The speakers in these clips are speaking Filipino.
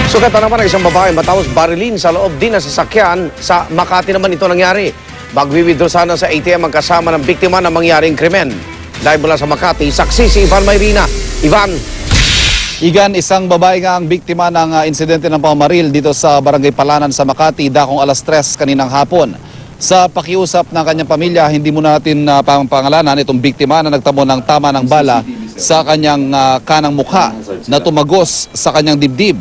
Sugatan naman ang isang babae matapos barilin sa loob din ng sasakyan. Sa Makati naman ito nangyari. Magwi-withdraw sana sa ATM ang kasama ng biktima ng mangyaring krimen. Live mula sa Makati, saksi si Ivan Mayrina. Ivan. Igan, isang babae nga ang biktima ng insidente ng pamaril dito sa Barangay Palanan sa Makati dakong alas 3 kaninang hapon. Sa pakiusap ng kanyang pamilya, hindi muna natin pangalanan itong biktima na nagtamo ng tama ng bala sa kanyang kanang mukha na tumagos sa kanyang dibdib.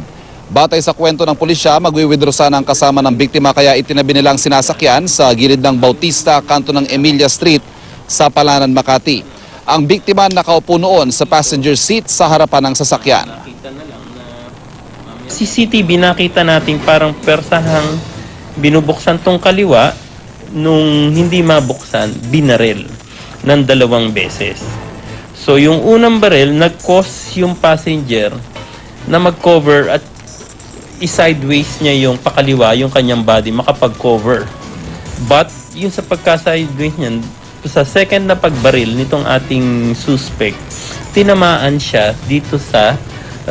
Batay sa kwento ng pulisya, magwi-withdraw sana ang kasama ng biktima kaya itinabi nilang sinasakyan sa gilid ng Bautista, kanto ng Emilia Street sa Palanan, Makati. Ang biktima nakaupo noon sa passenger seat sa harapan ng sasakyan. CCTV nakita natin parang persahang binubuksan tong kaliwa, nung hindi mabuksan, binaril ng 2 beses. So yung unang baril, nag-cause yung passenger na mag-cover at i-sideways niya yung pakaliwa, yung kanyang body, makapag-cover. But yung sa pagka-sideways niya, sa second na pagbaril nitong ating suspect, tinamaan siya dito sa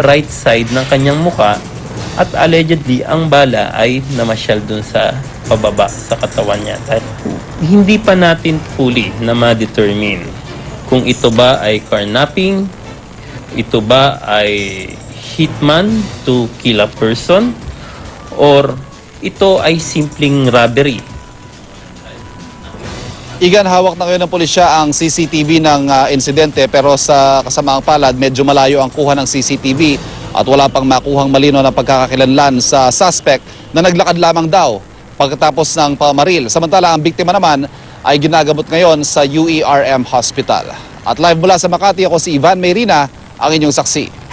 right side ng kanyang muka at allegedly ang bala ay namasyal dun sa pababa sa katawan niya. Hindi pa natin fully na ma-determine kung ito ba ay carnapping, ito ba ay hitman to kill a person, or ito ay simpleng robbery. Igan, hawak na ngayon ng pulisya ang CCTV ng insidente pero sa kasamaang palad medyo malayo ang kuha ng CCTV at wala pang makuhang malino na pagkakakilanlan sa suspect na naglakad lamang daw pagkatapos ng pamaril. Samantala ang biktima naman ay ginagamot ngayon sa UERM Hospital. At live mula sa Makati, ako si Ivan Mayrina, ang inyong saksi.